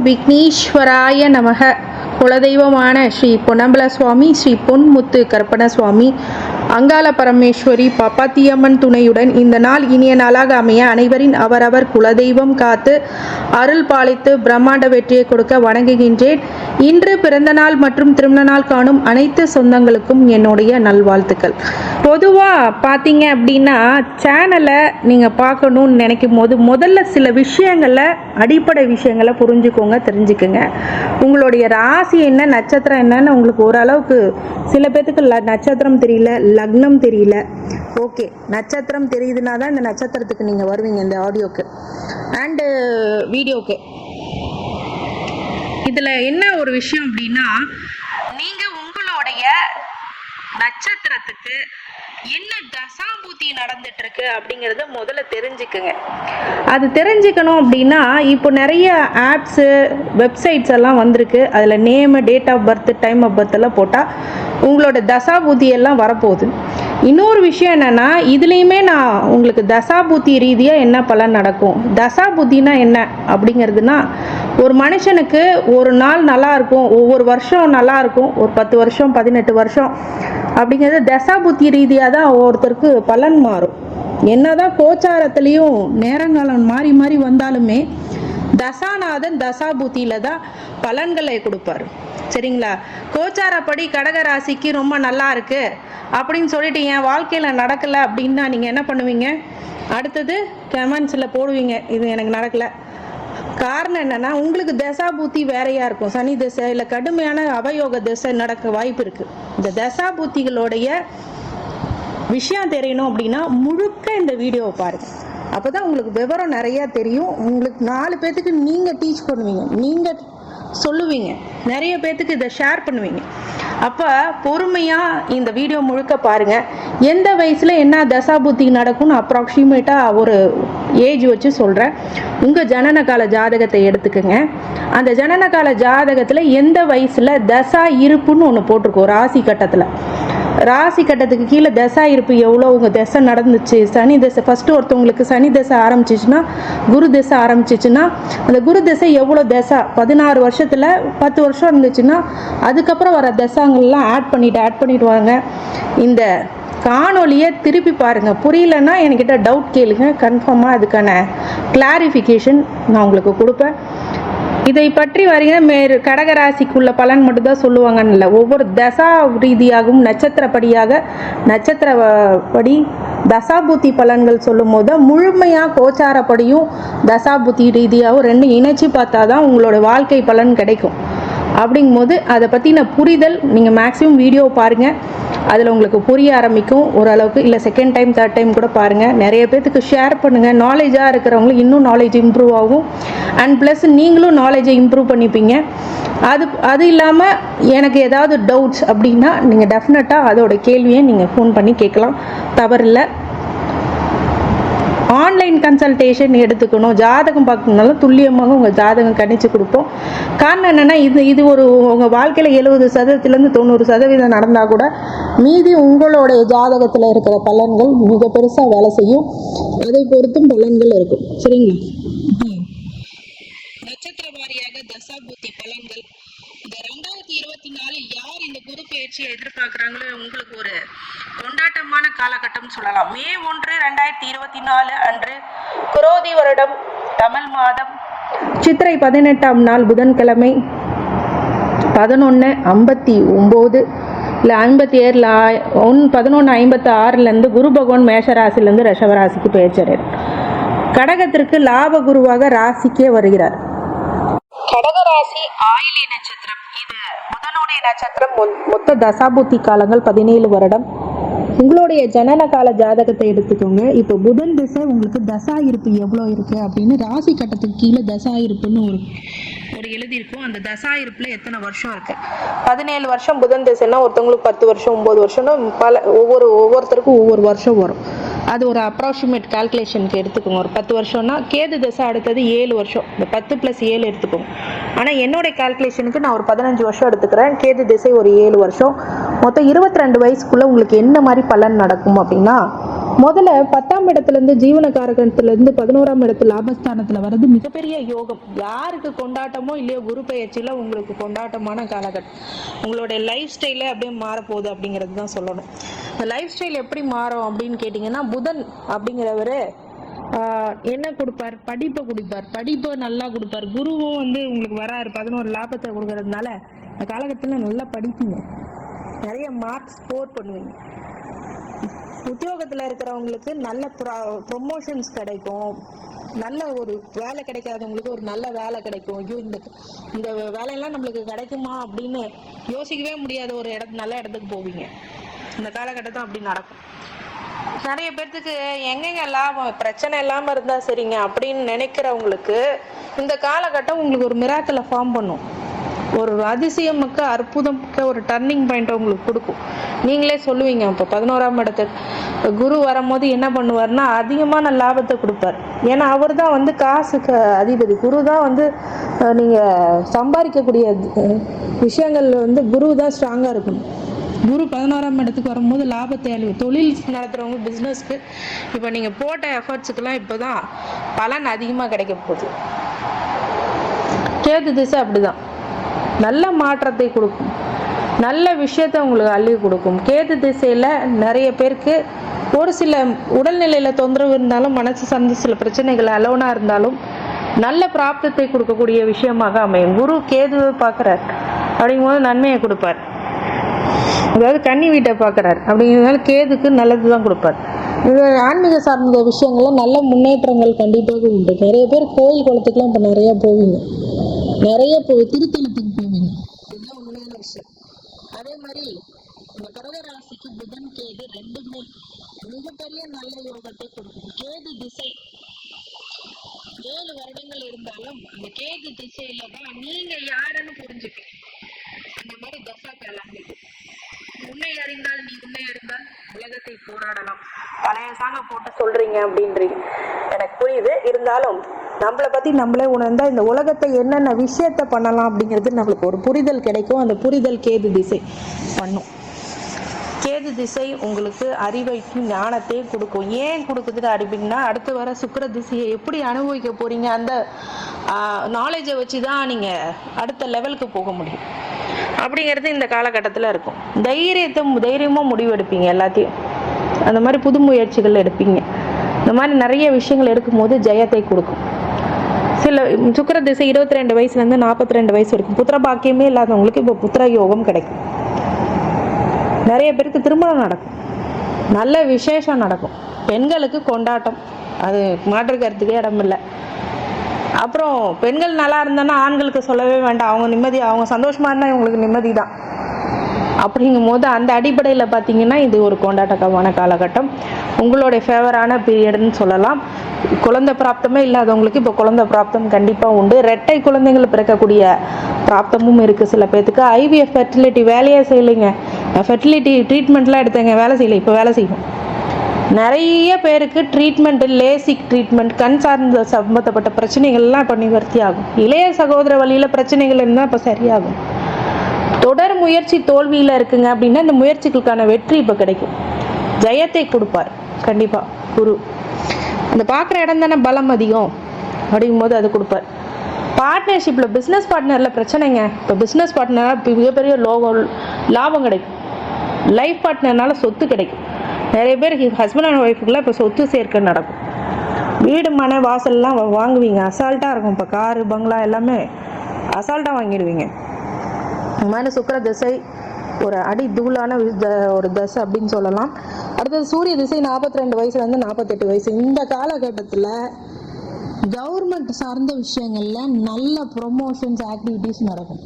விக்னேஸ்வராய நமக. குலதெய்வமான ஸ்ரீ பொன்னம்பல சுவாமி, ஸ்ரீ பொன்முத்து கற்பன சுவாமி, அங்காள பரமேஸ்வரி, பாப்பாத்தியம்மன் துணையுடன் இந்த நாள் இனிய நாளாக அமைய அனைவரின் அவரவர் குலதெய்வம் காத்து அருள் பாலித்து பிரம்மாண்ட வெற்றியை கொடுக்க வணங்குகின்றேன். இன்று பிறந்த நாள் மற்றும் திருமண நாள் காணும் அனைத்து சொந்தங்களுக்கும் என்னுடைய நல்வாழ்த்துக்கள். பொதுவாக பார்த்தீங்க அப்படின்னா சேனலை நீங்கள் பார்க்கணுன்னு நினைக்கும் போது முதல்ல சில விஷயங்களை, அடிப்படை விஷயங்களை புரிஞ்சுக்கோங்க, தெரிஞ்சுக்குங்க. உங்களுடைய ராசி என்ன, நட்சத்திரம் என்னன்னு உங்களுக்கு ஓரளவுக்கு சில பேர்த்துக்கு நட்சத்திரம் தெரியல, லக்னம் தெரியல. ஓகே, நட்சத்திரம் தெரியுதுன்னா தான் இந்த நட்சத்திரத்துக்கு நீங்கள் வருவீங்க இந்த ஆடியோக்கு அண்டு வீடியோக்கு. இதில் என்ன ஒரு விஷயம் அப்படின்னா, நீங்கள் உங்களுடைய நட்சத்திரத்துக்கு என்ன தசாபூதி நடந்துட்டு இருக்கு அப்படிங்கிறத முதல்ல தெரிஞ்சுக்குங்க. அது தெரிஞ்சுக்கணும் அப்படின்னா இப்போ நிறைய ஆப்ஸு, வெப்சைட்ஸ் எல்லாம் வந்திருக்கு. அதில் name, date of birth, time of birth எல்லாம் போட்டால் உங்களோட தசாபூதி எல்லாம் வரப்போகுது. இன்னொரு விஷயம் என்னென்னா, இதுலேயுமே நான் உங்களுக்கு தசாபூத்தி ரீதியாக என்ன பலன் நடக்கும், தசாபூத்தினா என்ன அப்படிங்கிறதுனா, ஒரு மனுஷனுக்கு ஒரு நாள் நல்லா இருக்கும், ஒவ்வொரு வருஷம் நல்லா இருக்கும், ஒரு 10 வருஷம் 18 வருஷம் அப்படிங்கிறது தசாபுத்தி ரீதியாக தான் ஒவ்வொருத்தருக்கு பலன் மாறும். என்னதான் கோச்சாரத்துலேயும் நேரங்காலம் மாறி மாறி வந்தாலுமே தசாநாதன் தசாபுத்தியில் தான் பலன்களை கொடுப்பாரு. சரிங்களா? கோச்சாரப்படி கடகராசிக்கு ரொம்ப நல்லா இருக்கு அப்படின்னு சொல்லிட்டு என் வாழ்க்கையில் நடக்கலை அப்படின்னா நீங்கள் என்ன பண்ணுவீங்க? அடுத்தது கமெண்ட்ஸில் போடுவீங்க, இது எனக்கு நடக்கலை. காரணம் என்னன்னா, உங்களுக்கு தசாபூத்தி வேறையா இருக்கும். சனி தசை இல்லை கடுமையான அவயோக தசை நடக்க வாய்ப்பு இருக்கு. இந்த தசாபூத்திகளுடைய விஷயம் தெரியணும் அப்படின்னா முழுக்க இந்த வீடியோவை பாருங்க. அப்போதான் உங்களுக்கு விவரம் நிறைய தெரியும். உங்களுக்கு 4 பேர்த்துக்கு நீங்க டீச் பண்ணுவீங்க, நீங்க சொல்லுவீங்க, நிறைய பேர்த்துக்கு இதை ஷேர் பண்ணுவீங்க. அப்போ பொறுமையாக இந்த வீடியோ முழுக்க பாருங்கள். எந்த வயசில் என்ன தசாபுத்தி நடக்கும்னு அப்ராக்சிமேட்டாக ஒரு ஏஜ் வச்சு சொல்கிறேன். உங்கள் ஜனன கால ஜாதகத்தை எடுத்துக்கோங்க. அந்த ஜனன கால ஜாதகத்தில் எந்த வயசில் தசா இருப்புன்னு ஒன்று போட்டிருக்கோம். ராசி கட்டத்துக்கு கீழே தசா இருப்பு எவ்வளோ, உங்கள் தசை நடந்துச்சு, சனி தசை ஃபஸ்ட்டு ஒருத்தவங்களுக்கு சனி தசை ஆரம்பிச்சிச்சுன்னா, குரு தசை ஆரம்பிச்சிச்சுன்னா, அந்த குரு தசை எவ்வளோ தசா 16 வருஷத்தில் 10 வருஷம் இருந்துச்சுன்னா அதுக்கப்புறம் வர தசாங்கள்லாம் ஆட் பண்ணிடுவாங்க. இந்த காணொலியை திருப்பி பாருங்கள். புரியலன்னா என்கிட்ட டவுட் கேளுங்க, கன்ஃபார்மாக அதுக்கான கிளாரிஃபிகேஷன் நான் உங்களுக்கு கொடுப்பேன். இதை பற்றி வருகிற கடகராசிக்குள்ள பலன் மட்டும்தான் சொல்லுவாங்கன்னு இல்லை, ஒவ்வொரு தசா ரீதியாகவும் நட்சத்திரப்படி தசாபுத்தி பலன்கள் சொல்லும் போது முழுமையாக கோச்சாரப்படியும் தசாபுத்தி ரீதியாகவும் ரெண்டும் இணைச்சி பார்த்தா தான் உங்களோட வாழ்க்கை பலன் கிடைக்கும். அப்படிங்கும்போது அதை பற்றின புரிதல் நீங்கள் மேக்ஸிமம் வீடியோ பாருங்கள், அதில் உங்களுக்கு புரிய ஆரம்பிக்கும் ஓரளவுக்கு. இல்லை செகண்ட் டைம் தேர்ட் டைம் கூட பாருங்கள். நிறைய பேர்த்துக்கு ஷேர் பண்ணுங்கள். நாலேஜாக இருக்கிறவங்களுக்கு இன்னும் நாலேஜ் இம்ப்ரூவ் ஆகும். அண்ட் ப்ளஸ் நீங்களும் நாலேஜை இம்ப்ரூவ் பண்ணிப்பீங்க. அது இல்லாமல் எனக்கு ஏதாவது டவுட்ஸ் அப்படின்னா நீங்கள் டெஃபினட்டாக அதோட கேள்வியை நீங்கள் ஃபோன் பண்ணி கேட்கலாம், தவறில்லை. ஆன்லைன் கன்சல்டேஷன் எடுத்துக்கணும், ஜாதகம் பார்க்கணுன்னாலும் துல்லியமாக உங்கள் ஜாதகம் கணிச்சு கொடுப்போம். காரணம் என்னென்னா, இது ஒரு உங்கள் வாழ்க்கையில் 70% 90% நடந்தால் கூட மீதி உங்களுடைய ஜாதகத்தில் இருக்கிற பலன்கள் மிக பெருசாக வேலை செய்யும். அதை பொறுத்தும் பலன்கள் இருக்கும். சரிங்களா? நட்சத்திர வாரியாக தசாபுத்தி பலன்கள் இந்த 2024 யார் இந்த குரு பயிற்சியை எதிர்பார்க்குறாங்களோ உங்களுக்கு ஒரு கொண்டாட்டமான காலகட்டம் சொல்லலாம். மே 1, 2024 அன்று குரோதி வருடம் தமிழ் மாதம் சித்திரை 18ஆம் நாள் புதன்கிழமை 11:59 இல்லை 57 11:56 குரு பகவான் மேஷராசிலேருந்து ரிஷபராசிக்கு பெயர்ச்சார். கடகத்திற்கு லாப குருவாக ராசிக்கே வருகிறார். கடகராசி ஆயிலை நட்சத்திரம், இது புதனுடைய நட்சத்திரம். மொத்த தசாபுத்தி காலங்கள் 17 வருடம். உங்களுடைய ஜனன கால ஜாதகத்தை எடுத்துக்கோங்க. இப்போ புதன் திசை உங்களுக்கு தசா இருப்பு எவ்வளோ இருக்குது அப்படின்னு ராசி கட்டத்துக்கு கீழே தசா இருப்புன்னு ஒரு எழுதியிருக்கும். அந்த தசா இருப்பில் எத்தனை வருஷம் இருக்குது? 17 வருஷம் புதன் திசைன்னா ஒருத்தவங்களுக்கு 10 வருஷம் 9 வருஷம்னா ஒவ்வொருத்தருக்கும் ஒவ்வொரு வருஷம் வரும். அது ஒரு அப்ராக்சிமேட் கால்குலேஷனுக்கு எடுத்துக்கோங்க. ஒரு 10 வருஷம்னா கேது தசை அடுத்தது 7 வருஷம், இந்த 10 + 7 எடுத்துக்கோங்க. ஆனால் என்னுடைய கால்குலேஷனுக்கு நான் ஒரு 15 வருஷம் எடுத்துக்கிறேன். கேது திசை ஒரு 7 வருஷம். மொத்தம் 22 வயசுக்குள்ளே உங்களுக்கு என்ன மாதிரி பலன் நடக்கும் அப்படின்னா, முதல்ல 10ஆம் இடத்துலேருந்து ஜீவனகாரகத்திலேருந்து 11ஆம் இடத்துல லாபஸ்தானத்தில் வர்றது மிகப்பெரிய யோகம். யாருக்கு கொண்டாட்டமோ இல்லையோ குரு பெயர்ச்சியில் உங்களுக்கு கொண்டாட்டமான காலகட்டம். உங்களுடைய லைஃப் ஸ்டைலே அப்படியே மாறப்போகுது அப்படிங்கிறது தான் சொல்லணும். இந்த லைஃப் ஸ்டைல் எப்படி மாறும் அப்படின்னு கேட்டிங்கன்னா, புதன் அப்படிங்கிறவர் என்ன கொடுப்பார்? படிப்பை கொடுப்பார். படிப்பை நல்லா கொடுப்பார். குருவும் உங்களுக்கு வராரு 11 லாபத்தை கொடுக்கறதுனால இந்த காலகட்டத்தில் நல்லா படிப்பீங்க, நிறைய மார்க் ஸ்கோர் பண்ணுவீங்க. உத்தியோகத்தில் இருக்கிறவங்களுக்கு நல்ல ப்ரொமோஷன்ஸ் கிடைக்கும். நல்ல ஒரு வேலை கிடைக்காதவங்களுக்கு ஒரு நல்ல வேலை கிடைக்கும். ஐயோ இந்த வேலையெல்லாம் நம்மளுக்கு கிடைக்குமா அப்படின்னு யோசிக்கவே முடியாத ஒரு நல்ல இடத்துக்கு போவீங்க. இந்த காலகட்டத்தில் அப்படி நடக்கும். நிறைய பேர்த்துக்கு எங்கெங்க லாபம், பிரச்சனை இல்லாமல் இருந்தால் சரிங்க அப்படின்னு நினைக்கிறவங்களுக்கு இந்த காலகட்டம் உங்களுக்கு ஒரு மிராக்கிளை ஃபார்ம் பண்ணும். ஒரு அதிசயமிக்க அற்புதமிக்க ஒரு டர்னிங் பாயிண்ட் உங்களுக்கு கொடுக்கும். நீங்களே சொல்லுவீங்க, இப்போ 11ஆம் இடத்துக்கு குரு வரும்போது என்ன பண்ணுவார்னா அதிகமான லாபத்தை கொடுப்பார். ஏன்னா அவர் தான் காசுக்கு அதிபதி. குரு தான் நீங்கள் சம்பாதிக்கக்கூடிய விஷயங்கள் குரு தான் ஸ்ட்ராங்காக இருக்கணும். குரு 11ஆம் இடத்துக்கு வரும்போது லாபத்தை தொழில் நடத்துகிறவங்க பிஸ்னஸ்க்கு இப்போ நீங்கள் போட்ட எஃபர்ட்ஸுக்கெல்லாம் இப்போ தான் பலன் அதிகமாக கிடைக்க போகுது. கேது திசை அப்படிதான் நல்ல மாற்றத்தை கொடுக்கும், நல்ல விஷயத்தை உங்களுக்கு அள்ளி கொடுக்கும். கேது திசையில் நிறைய பேருக்கு ஒரு சில உடல்நிலையில் தொந்தரவு இருந்தாலும், மனசு சார்ந்த சில பிரச்சனைகள் அலோனாக இருந்தாலும் நல்ல பிராப்தத்தை கொடுக்கக்கூடிய விஷயமாக அமையும். குரு கேதுவை பார்க்குறார் அப்படிங்கும்போது நன்மையை கொடுப்பார். அதாவது கன்னி வீட்டை பார்க்குறாரு அப்படிங்கிறதுனால கேதுக்கு நல்லது தான் கொடுப்பார். இது ஆன்மீக சார்ந்த விஷயங்கள்ல நல்ல முன்னேற்றங்கள் கண்டிப்பாக உண்டு. நிறைய பேர் கோயில் குளத்துக்குலாம் இப்போ நிறையா போவீங்க, நிறைய திருத்தலத்துக்கு போவீங்க. இதுதான் உண்மையான விஷயம். அதே மாதிரி இந்த கடகராசிக்கு புதன் கேது ரெண்டுமே மிகப்பெரிய நல்ல யோகத்தை கொடுக்கும். கேது திசை 7 வருடங்கள் இருந்தாலும் அந்த கேது திசையில தான் நீங்க யாருன்னு புரிஞ்சுக்கணும். அந்த மாதிரி தசா கிளம்பி உன்னை அறிந்தால் நீ உன்னை அறிந்தால் உலகத்தை போராடலாம். பழைய சாங்க போட்டு சொல்றீங்க அப்படின்றீங்க, எனக்கு புரியுது. இருந்தாலும் நம்மளை பத்தி நம்மளே உணர்ந்தா இந்த உலகத்தை என்னென்ன விஷயத்த பண்ணலாம் அப்படிங்கிறது நம்மளுக்கு ஒரு புரிதல் கிடைக்கும். அந்த புரிதல் கேது திசை பண்ணும். கேது திசை உங்களுக்கு அறிவைக்கும் ஞானத்தையும் கொடுக்கும். ஏன் கொடுக்குதுன்னு அறிவிங்கன்னா, அடுத்து வர சுக்கிர திசையை எப்படி அனுபவிக்க போறீங்க, அந்த நாலேஜை வச்சு தான் நீங்கள் அடுத்த லெவலுக்கு போக முடியும் அப்படிங்கிறது இந்த காலகட்டத்தில் இருக்கும். தைரியமாக முடிவெடுப்பீங்க எல்லாத்தையும். அந்த மாதிரி புது முயற்சிகள் எடுப்பீங்க. இந்த மாதிரி நிறைய விஷயங்கள் எடுக்கும்போது ஜெயத்தை கொடுக்கும். சில சுக்கிர திசை 22 வயசுலேருந்து 42 வயசு வரைக்கும் புத்திர பாக்கியமே இல்லாதவங்களுக்கு இப்போ புத்திர யோகம் கிடைக்கும். நிறைய பேருக்கு திருமணம் நடக்கும், நல்ல விசேஷம் நடக்கும். பெண்களுக்கு கொண்டாட்டம், அது மாற்று கருத்துக்கே இடம் இல்லை. அப்புறம் பெண்கள் நல்லா இருந்தான்னா ஆண்களுக்கு சொல்லவே வேண்டாம். அவங்க நிம்மதி, அவங்க சந்தோஷமாக இருந்தால் இவங்களுக்கு நிம்மதி தான். அப்படிங்கும் போது அந்த அடிப்படையில் பார்த்தீங்கன்னா இது ஒரு கொண்டாட்டமான காலகட்டம், உங்களுடைய ஃபேவரான பீரியட்னு சொல்லலாம். குழந்தை பிராப்தமே இல்லாதவங்களுக்கு இப்போ குழந்தை பிராப்தம் கண்டிப்பாக உண்டு. ரெட்டை குழந்தைகள் பிறக்கக்கூடிய பிராப்தமும் இருக்குது சில பேர்த்துக்கு. ஐவிஎஃப் ஃபெர்டிலிட்டி வேலையே செய்யலைங்க, ஃபெர்டிலிட்டி ட்ரீட்மெண்ட்லாம் எடுத்தேங்க, வேலை செய்யலை, இப்போ வேலை செய்யும். நிறைய பேருக்கு ட்ரீட்மெண்ட்டு, லேசிக் ட்ரீட்மெண்ட், கண் சார்ந்த சம்மந்தப்பட்ட பிரச்சனைகள்லாம் இப்போ நிவர்த்தி ஆகும். இளைய சகோதர வழியில் பிரச்சனைகள் இருந்தால் இப்போ சரியாகும். தொடர் முயற்சி தோல்வியில் இருக்குங்க அப்படின்னா இந்த முயற்சிகளுக்கான வெற்றி இப்போ கிடைக்கும். ஜெயத்தை கொடுப்பார் கண்டிப்பாக குரு. அந்த பார்க்குற இடம் தானே பலம் அதிகம் அப்படிங்கும்போது அது கொடுப்பார். பார்ட்னர்ஷிப்பில் பிஸ்னஸ் பார்ட்னரில் பிரச்சனைங்க, இப்போ பிஸ்னஸ் பார்ட்னரால் மிகப்பெரிய லாபம் கிடைக்கும். லைஃப் பார்ட்னர்னால சொத்து கிடைக்கும். நிறைய பேர் ஹஸ்பண்ட் அண்ட் ஒய்ஃபுக்குலாம் இப்போ சொத்து சேர்க்கை நடக்கும். வீடு மனை வாசல்லாம் வாங்குவீங்க, அசால்ட்டாக இருக்கும். இப்போ காரு பங்களா எல்லாமே அசால்ட்டாக வாங்கிடுவீங்க. இந்த மாதிரி சுக்கிர திசை ஒரு அடி தூளான ஒரு தசை அப்படின்னு சொல்லலாம். அடுத்தது சூரிய திசை 42 வயசுலேருந்து 48 வயசு. இந்த காலகட்டத்தில் கவர்மெண்ட் சார்ந்த விஷயங்கள்ல நல்ல ப்ரொமோஷன்ஸ் ஆக்டிவிட்டிஸ் நடக்கும்.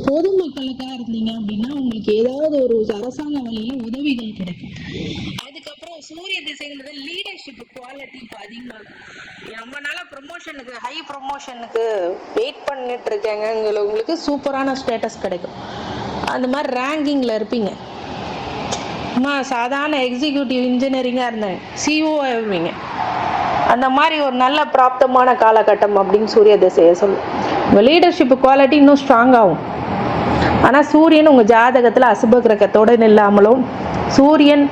பொதுமக்களுக்காக இருந்தீங்க அப்படின்னா உங்களுக்கு ஏதாவது ஒரு அரசாங்க வழியில உதவிகள் கிடைக்கும். அதுக்கப்புறம் சூரிய திசைங்கிறது லீடர்ஷிப் குவாலிட்டி இப்போ அதிகமாகும். நம்மளால ப்ரொமோஷனுக்கு, ஹை ப்ரொமோஷனுக்கு வெயிட் பண்ணிட்டு இருக்காங்க, உங்களுக்கு சூப்பரான ஸ்டேட்டஸ் கிடைக்கும். அந்த மாதிரி ரேங்கிங்கில் இருப்பீங்க. சாதாரண எக்ஸிக்யூட்டிவ் இன்ஜினியரிங்காக இருந்தேன், சிஓ ஆவீங்க. அந்த மாதிரி ஒரு நல்ல பிராப்தமான காலகட்டம் அப்படின்னு சூரிய திசையை சொல்லும். உங்கள் லீடர்ஷிப் குவாலிட்டி இன்னும் ஸ்ட்ராங் ஆகும். ஆனால் சூரியன் உங்கள் ஜாதகத்தில் அசுப கிரகத்தோடு இல்லாமலும், சூரியன்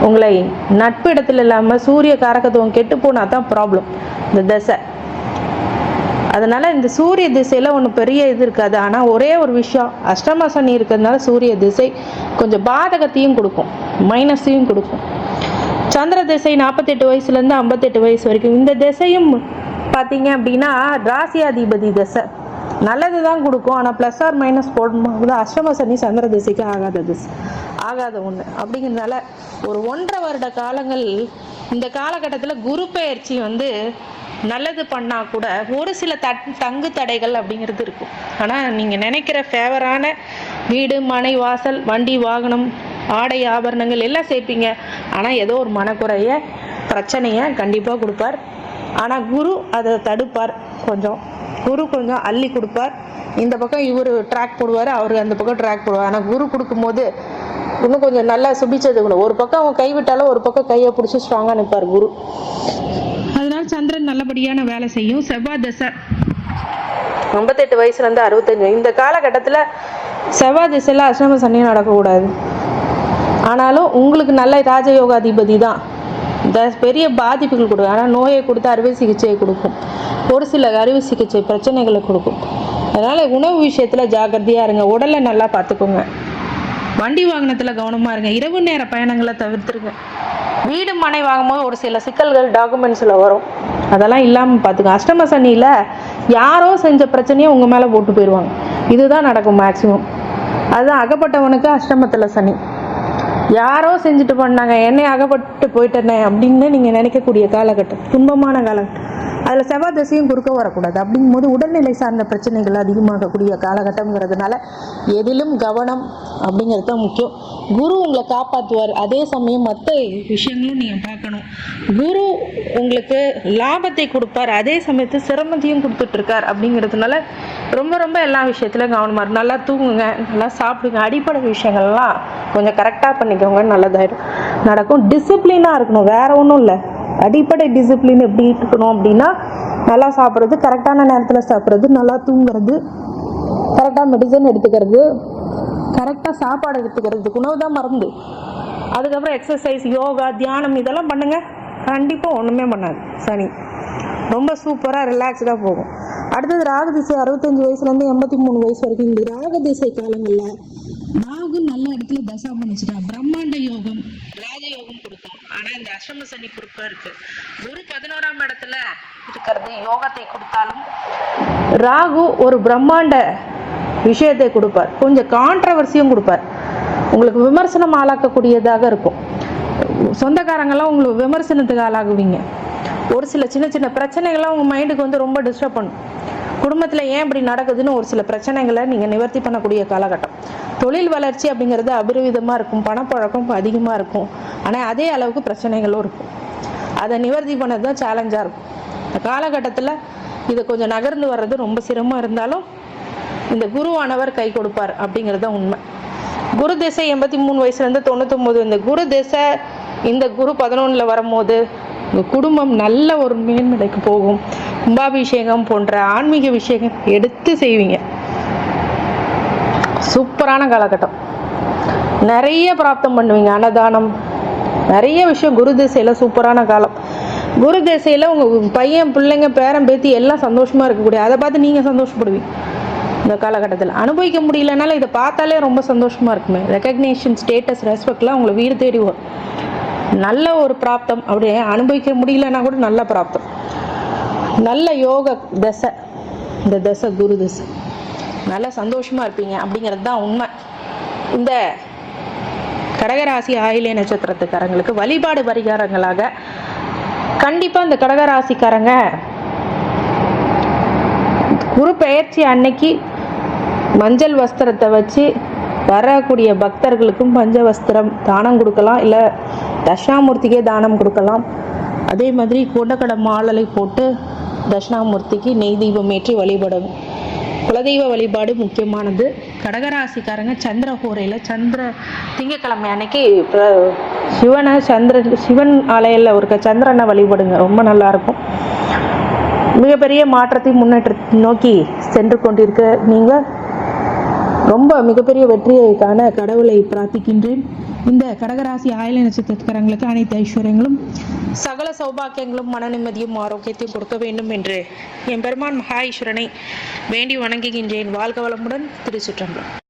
உங்களை நட்பு இடத்துல இல்லாமல் சூரிய காரகத்துவம் கெட்டு போனால் தான் ப்ராப்ளம் இந்த திசை. அதனால் இந்த சூரிய திசையில் ஒன்றும் பெரிய இது இருக்காது. ஆனால் ஒரே ஒரு விஷயம், அஷ்டம சனி இருக்கிறதுனால சூரிய திசை கொஞ்சம் பாதகத்தையும் கொடுக்கும், மைனஸையும் கொடுக்கும். சந்திர திசை 48 வயசுலேருந்து 58 வயசு வரைக்கும். இந்த திசையும் பார்த்தீங்க அப்படின்னா ராசியாதிபதி திசை நல்லது தான் கொடுக்கும். ஆனால் ப்ளஸ் ஆர் மைனஸ் போடும்போது அஷ்டம சனி சந்திர திசைக்கு ஆகாத ஒன்று. அப்படிங்கிறதுனால ஒரு 1.5 வருட காலங்கள் இந்த காலகட்டத்தில் குரு பெயர்ச்சி நல்லது பண்ணால் கூட ஒரு சில தங்கு தடைகள் அப்படிங்கிறது இருக்கும். ஆனால் நீங்கள் நினைக்கிற ஃபேவரான வீடு, மனை, வாசல், வண்டி, வாகனம், ஆடை, ஆபரணங்கள் எல்லாம் சேர்ப்பீங்க. ஆனால் ஏதோ ஒரு மனக்குறைய பிரச்சனையை கண்டிப்பாக கொடுப்பார். ஆனால் குரு அதை தடுப்பார். குரு கொஞ்சம் அள்ளி கொடுப்பார். இந்த பக்கம் இவர் ட்ராக் போடுவார், அவர் அந்த பக்கம் ட்ராக் போடுவார். ஆனால் குரு கொடுக்கும்போது இன்னும் கொஞ்சம் நல்லா சுபிச்சது கூட. ஒரு பக்கம் அவங்க கைவிட்டாலும் ஒரு பக்கம் கையை பிடிச்சி ஸ்ட்ராங்காக நிற்பார் குரு. அதனால் சந்திரன் நல்லபடியான வேலை செய்யும். செவ்வாய் தசை 58 வயசுலேருந்து 65. இந்த காலகட்டத்தில் செவ்வாய் திசையில் அஷ்டம சனியும் நடக்கக்கூடாது. ஆனாலும் உங்களுக்கு நல்ல ராஜயோகாதிபதி தான். பெரிய பாதிப்புகள் கொடுக்கும். ஆனால் நோயை கொடுத்து அறுவை சிகிச்சையை கொடுக்கும், ஒரு சில அறுவை சிகிச்சை பிரச்சனைகளை கொடுக்கும். அதனால் உணவு விஷயத்தில் ஜாக்கிரதையாக இருங்க. உடலை நல்லா பார்த்துக்கோங்க. வண்டி வாகனத்தில் கவனமாக இருங்க. இரவு நேர பயணங்களை தவிர்த்துருங்க. வீடு, மனை வாங்கும்போது ஒரு சில சிக்கல்கள் டாக்குமெண்ட்ஸில் வரும், அதெல்லாம் இல்லாமல் பார்த்துக்கோங்க. அஷ்டம சனியில் யாரோ செஞ்ச பிரச்சனையை உங்கள் மேலே போட்டு போயிடுவாங்க. இதுதான் நடக்கும் மேக்சிமம். அதுதான் அகப்பட்டவனுக்கு அஷ்டமத்தில் சனி. யாரோ செஞ்சுட்டு பண்ணாங்க, என்னை அகப்பட்டு போயிட்டேனே அப்படின்னு நீங்கள் நினைக்கக்கூடிய காலகட்டம், துன்பமான காலகட்டம். அதில் செவ்வாய் தசையும் குறுக்க வரக்கூடாது. அப்படிங்கும்போது உடல்நிலை சார்ந்த பிரச்சனைகள் அதிகமாகக்கூடிய காலகட்டங்கிறதுனால எதிலும் கவனம் அப்படிங்கிறது தான் முக்கியம். குரு உங்களை காப்பாற்றுவார். அதே சமயம் மற்ற விஷயங்களும் நீங்கள் பார்க்கணும். குரு உங்களுக்கு லாபத்தை கொடுப்பார், அதே சமயத்தில் சிரமத்தையும் கொடுத்துட்ருக்கார். அப்படிங்கிறதுனால ரொம்ப ரொம்ப எல்லா விஷயத்துலையும் கவனமாக இருக்கும். நல்லா தூங்குங்க, நல்லா சாப்பிடுங்க. அடிப்படை விஷயங்கள்லாம் கொஞ்சம் கரெக்டாக பண்ணிக்கோங்க, நல்லதாயிடும் நடக்கும். டிசிப்ளினாக இருக்கணும், வேற ஒன்றும் இல்லை. அடிப்படை டிசிப்ளின் எப்படி இருக்கணும் அப்படின்னா நல்லா சாப்பிட்றது, கரெக்டான நேரத்தில் சாப்பிட்றது, நல்லா தூங்குறது, கரெக்டாக மெடிசன் எடுத்துக்கிறது, கரெக்டாக சாப்பாடு எடுத்துக்கிறது, உணவு தான் மருந்து. அதுக்கப்புறம் எக்ஸசைஸ், யோகா, தியானம் இதெல்லாம் பண்ணுங்கள். கண்டிப்பாக ஒன்றுமே பண்ணாது சனி. ரொம்ப சூப்பராக ரிலாக்ஸ்டாக போகும். அடுத்தது ராகு திசை 65 வயசுலேருந்து 83 வயசு வரைக்கும். இந்த ராகு திசை காலங்களில் ராகு நல்ல இடத்துல தசா பண்ணிச்சுட்டா பிரம்மாண்ட யோகம், ராஜயோகம் கொடுக்கும். ஆனால் இந்த அஷ்டம சனி குறுப்பாக இருக்கு. குரு 11ஆம் இடத்துல இருக்கிறது யோகத்தை கொடுத்தாலும் ராகு ஒரு பிரம்மாண்ட விஷயத்தை கொடுப்பார். கொஞ்சம் கான்ட்ரவர்சியும் கொடுப்பார். உங்களுக்கு விமர்சனம் ஆளாக்கக்கூடியதாக இருக்கும். சொந்தக்காரங்கெல்லாம் உங்களுக்கு விமர்சனத்துக்கு ஆளாகுவீங்க. ஒரு சில சின்ன சின்ன பிரச்சனைகள்லாம் உங்கள் மைண்டுக்கு ரொம்ப டிஸ்டர்ப் பண்ணும். குடும்பத்தில் ஏன் இப்படி நடக்குதுன்னு ஒரு சில பிரச்சனைகளை நீங்கள் நிவர்த்தி பண்ணக்கூடிய காலகட்டம். தொழில் வளர்ச்சி அப்படிங்கிறது அபரிவிதமாக இருக்கும், பணப்பழக்கம் அதிகமாக இருக்கும். ஆனால் அதே அளவுக்கு பிரச்சனைகளும் இருக்கும். அதை நிவர்த்தி பண்ணது தான் சேலஞ்சாக இருக்கும். இந்த காலகட்டத்தில் இதை கொஞ்சம் நகர்ந்து வர்றது ரொம்ப சிரமம் இருந்தாலும் இந்த குருவானவர் கை கொடுப்பார் அப்படிங்கிறது தான் உண்மை. குரு திசை 83 வயசுலேருந்து 99. இந்த குரு திசை இந்த குரு 11 வரும்போது உங்கள் குடும்பம் நல்ல ஒரு மேன்மைக்கு போகும். கும்பாபிஷேகம் போன்ற ஆன்மீக விஷயங்கள் எடுத்து செய்வீங்க. சூப்பரான காலகட்டம். நிறைய பிராப்தம் பண்ணுவீங்க. அன்னதானம், நிறைய விஷயம் குரு திசையில் சூப்பரான காலம். குரு திசையில் உங்கள் பையன், பிள்ளைங்க, பேரன், பேத்தி எல்லாம் சந்தோஷமாக இருக்கக்கூடிய, அதை பார்த்து நீங்கள் சந்தோஷப்படுவீங்க. இந்த காலகட்டத்தில் அனுபவிக்க முடியலனால இதை பார்த்தாலே ரொம்ப சந்தோஷமாக இருக்குமே. ரெக்கக்னேஷன், ஸ்டேட்டஸ், ரெஸ்பெக்ட்லாம் உங்களை வீடு தேடி வரும். நல்ல ஒரு பிராப்தம். அப்படியே அனுபவிக்க முடியலன்னா கூட நல்ல பிராப்தம். நல்ல யோக தசை இந்த தசை, குரு தசை. நல்ல சந்தோஷமாக இருப்பீங்க அப்படிங்கிறது தான் உண்மை. இந்த கடகராசி ஆயில்ய நட்சத்திரத்துக்காரங்களுக்கு வழிபாடு பரிகாரங்களாக கண்டிப்பாக இந்த கடகராசிக்காரங்க குரு பெயர்ச்சி அன்னைக்கு மஞ்சள் வஸ்திரத்தை வச்சு வரக்கூடிய பக்தர்களுக்கும் பஞ்ச வஸ்திரம் தானம் கொடுக்கலாம், இல்லை தட்சிணாமூர்த்திக்கே தானம் கொடுக்கலாம். அதே மாதிரி கொண்டக்கடை மாலை போட்டு தட்சிணாமூர்த்திக்கு நெய் தீபம் ஏற்றி வழிபடும். குலதெய்வ வழிபாடு முக்கியமானது. கடகராசிக்காரங்க சந்திரஹோரையில் திங்கக்கிழமை அன்னைக்கு சிவன் ஆலயில் ஒரு சந்திரனை வழிபடுங்க, ரொம்ப நல்லாயிருக்கும். மிகப்பெரிய மாற்றத்தை முன்னேற்றத்தை நோக்கி சென்று கொண்டிருக்க நீங்கள் ரொம்ப மிகப்பெரிய வெற்றியை காண கடவுளை பிரார்த்திக்கின்றேன். இந்த கடகராசி ஆயில நட்சத்திரக்காரங்களுக்கு அனைத்து ஐஸ்வர்யங்களும் சகல சௌபாக்கியங்களும் மன நிம்மதியும் ஆரோக்கியத்தையும் கொடுக்க வேண்டும் என்று என் பெருமான் மகா ஈஸ்வரனை வேண்டி வணங்குகின்றேன். வாழ்க வளமுடன். திருச்சிற்றம்பலம்.